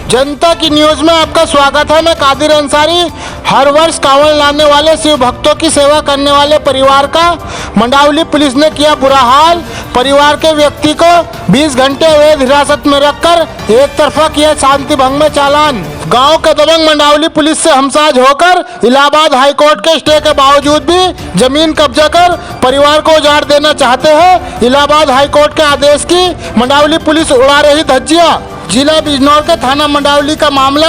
जनता की न्यूज में आपका स्वागत है। मैं कादिर अंसारी। हर वर्ष कांवड़ लाने वाले शिव भक्तों की सेवा करने वाले परिवार का मंडावली पुलिस ने किया बुरा हाल। परिवार के व्यक्ति को 20 घंटे अवैध हिरासत में रखकर एक तरफा किया शांति भंग में चालान। गांव के दबंग मंडावली पुलिस से हमसाज होकर इलाहाबाद हाईकोर्ट के स्टे के बावजूद भी जमीन कब्जा कर परिवार को उजाड़ देना चाहते हैं। इलाहाबाद हाईकोर्ट के आदेश की मंडावली पुलिस उड़ा रही धज्जियां। जिला बिजनौर के थाना मंडावली का मामला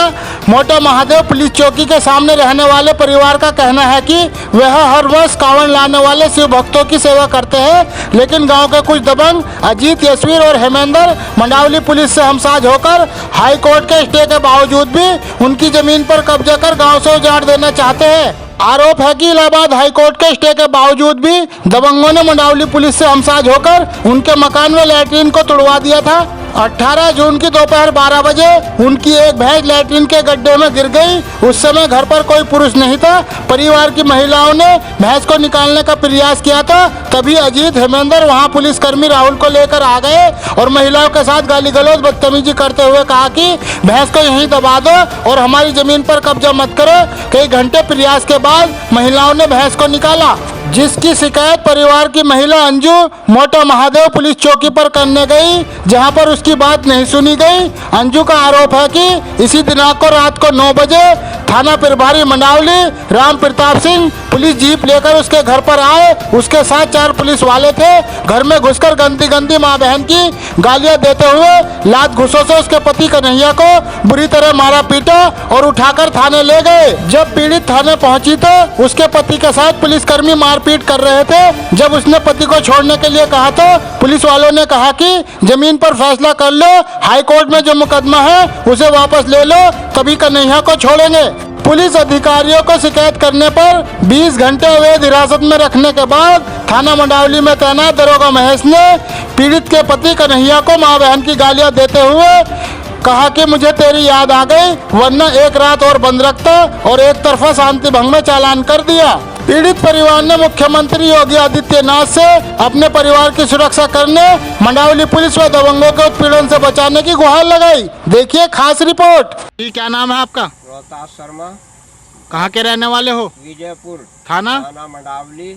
मोटा महादेव पुलिस चौकी के सामने रहने वाले परिवार का कहना है कि वह हर वर्ष कांवड़ लाने वाले शिव भक्तों की सेवा करते हैं, लेकिन गांव के कुछ दबंग अजीत, यशवीर और हेमेंद्र मंडावली पुलिस से हमसाज होकर हाईकोर्ट के स्टे के बावजूद भी उनकी जमीन पर कब्जा कर गाँव से उजाड़ देना चाहते हैं। आरोप है कि इलाहाबाद हाईकोर्ट के स्टे के बावजूद भी दबंगों ने मंडावली पुलिस से हमसाज होकर उनके मकान में लैट्रिन को तुड़वा दिया था। 18 जून की दोपहर 12 बजे उनकी एक भैंस लैट्रिन के गड्ढे में गिर गई। उस समय घर पर कोई पुरुष नहीं था। परिवार की महिलाओं ने भैंस को निकालने का प्रयास किया था। तभी अजीत, हेमेंद्र वहां पुलिसकर्मी राहुल को लेकर आ गए और महिलाओं के साथ गाली गलौज बदतमीजी करते हुए कहा कि भैंस को यहीं दबा दो और हमारी जमीन पर कब्जा मत करो। कई घंटे प्रयास के बाद महिलाओं ने भैंस को निकाला, जिसकी शिकायत परिवार की महिला अंजू मोटा महादेव पुलिस चौकी पर करने गई, जहां पर उसकी बात नहीं सुनी गई। अंजू का आरोप है कि इसी दिनांक को रात को 9 बजे थाना प्रभारी मंडावली राम प्रताप सिंह पुलिस जीप लेकर उसके घर पर आए। उसके साथ 4 पुलिस वाले थे। घर में घुसकर गंदी मां बहन की गालियां देते हुए लात घुसों से उसके पति कन्हैया को बुरी तरह मारा पीटा और उठाकर थाने ले गए। जब पीड़ित थाने पहुंची तो उसके पति के साथ पुलिसकर्मी मारपीट कर रहे थे। जब उसने पति को छोड़ने के लिए कहा तो पुलिस वालों ने कहा कि जमीन पर फैसला कर लो, हाईकोर्ट में जो मुकदमा है उसे वापस ले लो, तभी कन्हैया को छोड़ेंगे। पुलिस अधिकारियों को शिकायत करने पर 20 घंटे अवैध हिरासत में रखने के बाद थाना मंडावली में तैनात दरोगा महेश ने पीड़ित के पति कन्हैया को मां बहन की गालियां देते हुए कहा कि मुझे तेरी याद आ गई, वरना एक रात और बंद रखता, और एक तरफा शांति भंग में चालान कर दिया। पीड़ित परिवार ने मुख्यमंत्री योगी आदित्यनाथ से अपने परिवार की सुरक्षा करने, मंडावली पुलिस व दबंगों के उत्पीड़न से बचाने की गुहार लगाई। देखिए खास रिपोर्ट। क्या नाम है आपका? रोहतास शर्मा। कहाँ के रहने वाले हो? विजयपुर। थाना मंडावली,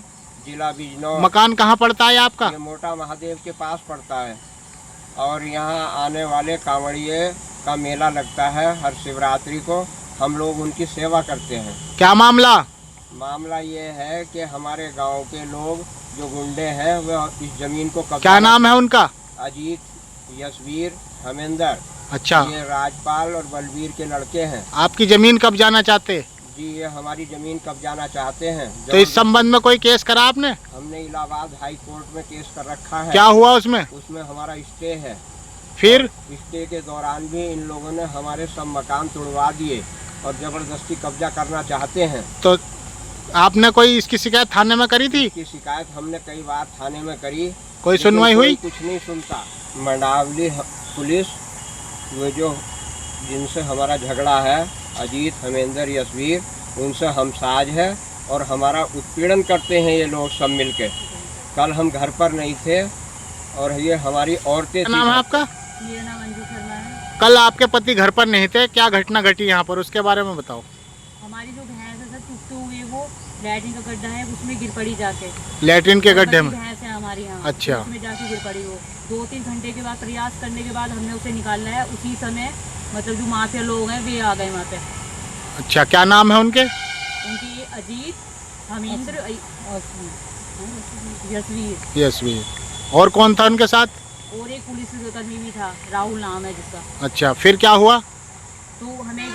जिला बिजनौर। मकान कहाँ पड़ता है आपका? ये मोटा महादेव के पास पड़ता है और यहाँ आने वाले कांवड़िये का मेला लगता है हर शिवरात्रि को। हम लोग उनकी सेवा करते हैं। क्या मामला? मामला ये है कि हमारे गांव के लोग जो गुंडे हैं वह इस जमीन को कब्जा। क्या नाम है उनका? अजीत, यशवीर, हेमेंद्र। अच्छा, ये राजपाल और बलवीर के लड़के हैं। आपकी जमीन कब्जाना चाहते? जी, ये हमारी जमीन कब्जाना चाहते हैं। तो इस संबंध में कोई केस करा आपने? हमने इलाहाबाद हाई कोर्ट में केस कर रखा है। क्या हुआ उसमें? उसमें हमारा स्टे है। फिर स्टे के दौरान भी इन लोगों ने हमारे सब मकान तोड़वा दिए और जबरदस्ती कब्जा करना चाहते हैं। तो आपने कोई इसकी शिकायत थाने में करी थी? इसकी शिकायत हमने कई बार थाने में करी। कोई सुनवाई हुई? कुछ नहीं सुनता। मंडावली पुलिस वो जो जिनसे हमारा झगड़ा है, अजीत, हेमेंद्र, यशवीर, उनसे हमसाज है और हमारा उत्पीड़न करते हैं ये लोग सब मिलके। कल हम घर पर नहीं थे और ये हमारी औरतें। क्या नाम है आपका? मेरा नाम अंजू शर्मा है। कल आपके पति घर पर नहीं थे, क्या घटना घटी यहाँ पर, उसके बारे में बताओ। हमारी जो भैंस है सर टूटते हुए वो लैट्रिन का गड्ढा है, उसमें गिर पड़ी जाके। लैट्रिन के गड्ढे में? भैंस है हमारी यहाँ। अच्छा। उसमें जाके गिर पड़ी वो। 2-3 घंटे के बाद प्रयास करने के बाद हमने उसे निकालना है। उसी समय मतलब जो माफिया लोग हैं वे आ गए वहाँ पे। अच्छा, क्या नाम है उनके? उनकी अजीत, हेमेंद्र, यशवीर। यशवीर। और कौन था उनके साथ? और एक पुलिस कर्मी भी था, राहुल नाम है जिसका। अच्छा, फिर क्या हुआ? तो हमें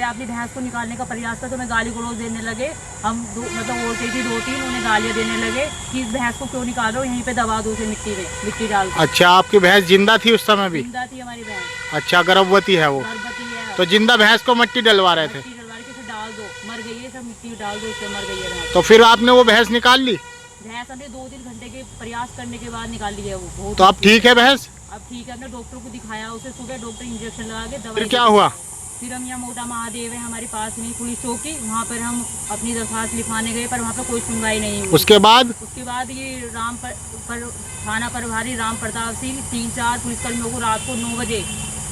अपनी भैंस को निकालने का प्रयास था तो हमें गाली गलौज देने लगे। हम औरतें थी 2-3, उन्हें गालियाँ देने लगे कि इस भैंस को क्यों निकाल रहे हो, यहीं पे दबा दो उसे मिट्टी डाल के। अच्छा, आपकी भैंस जिंदा थी उस समय भी? जिंदा थी हमारी भैंस। अच्छा, गर्भवती है वो? गर्भवती है। तो जिंदा भैंस को मिट्टी डलवा रहे थे? मिट्टी डलवा के इसे डाल दो, मर गई है, सब मिट्टी डाल दो, उससे मर गई है भैंस। तो फिर आपने वो भैंस निकाल ली? भैंस हमने 2-3 घंटे के प्रयास करने के बाद निकाल ली है वो। तो अब ठीक है भैंस? अब ठीक है। हमने डॉक्टर को दिखाया, उसे सुबह डॉक्टर इंजेक्शन लगा के दवाई। फिर क्या हुआ? फिर हम यहाँ मोटा महादेव है हमारे पास में पुलिस चौकी, वहाँ पर हम अपनी दरख्वास्त लिखवाने गए पर वहाँ पर कोई सुनवाई नहीं हुई। उसके बाद ये थाना प्रभारी राम प्रताप सिंह 3-4 पुलिसकर्मियों को रात को 9 बजे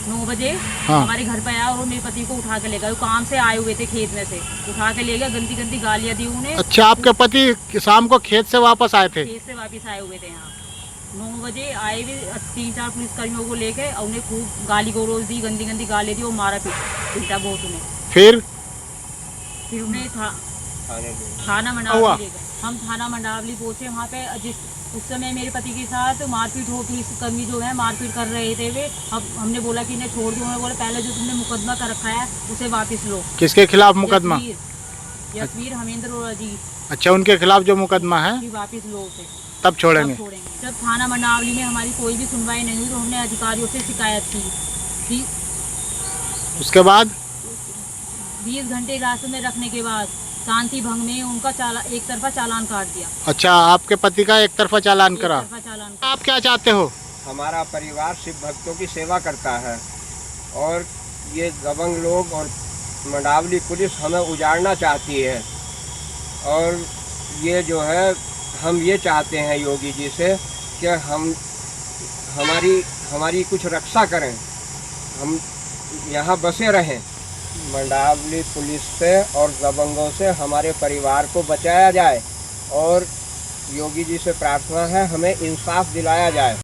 9 बजे हाँ। हमारे घर पे आया और वो मेरे पति को उठा के ले गया। वो काम से आए हुए थे खेत में से, उठा के ले गया, गंदी गंदी गालियाँ दी उन्हें। अच्छा, आपके पति शाम को खेत से वापस आए थे? खेत से वापस आए हुए थे यहाँ 9 बजे आए भी 3-4 पुलिसकर्मियों को लेके, और उन्हें खूब गाली गलौज दी, गंदी गंदी गाली दी और मारा पीटा बहुत उन्हें। फिर उन्हें थाने ले थाना हुआ? मंडावली ले गए। हम थाना मंडावली पहुँचे। वहाँ पे उस समय मेरे पति के साथ मारपीट हो, पुलिसकर्मी जो है मारपीट कर रहे थे वे। अब हमने बोला कि इन्हें छोड़ दो। उन्होंने बोला पहले जो तुमने मुकदमा कर रखा है उसे वापस लो। किसके खिलाफ मुकदमा? यशवीर हमेंद्र और अजीत अच्छा, उनके खिलाफ जो मुकदमा है की वापस लो उसे, तब छोड़ेंगे। तब छोड़ेंगे। जब थाना मंडावली में हमारी कोई भी सुनवाई नहीं हुई तो हमने अधिकारियों से शिकायत की कि उसके बाद 20 घंटे हिरासत में रखने के बाद शांति भंग में उनका एक तरफा चालान काट दिया। अच्छा, आपके पति का एक तरफा चालान करा। एक तरफा चालान। आप क्या चाहते हो? हमारा परिवार शिव भक्तों की सेवा करता है और ये दबंग लोग और मंडावली पुलिस हमें उजाड़ना चाहती है। और ये जो है हम ये चाहते हैं योगी जी से कि हमारी कुछ रक्षा करें, हम यहाँ बसे रहें। मंडावली पुलिस से और दबंगों से हमारे परिवार को बचाया जाए और योगी जी से प्रार्थना है हमें इंसाफ दिलाया जाए।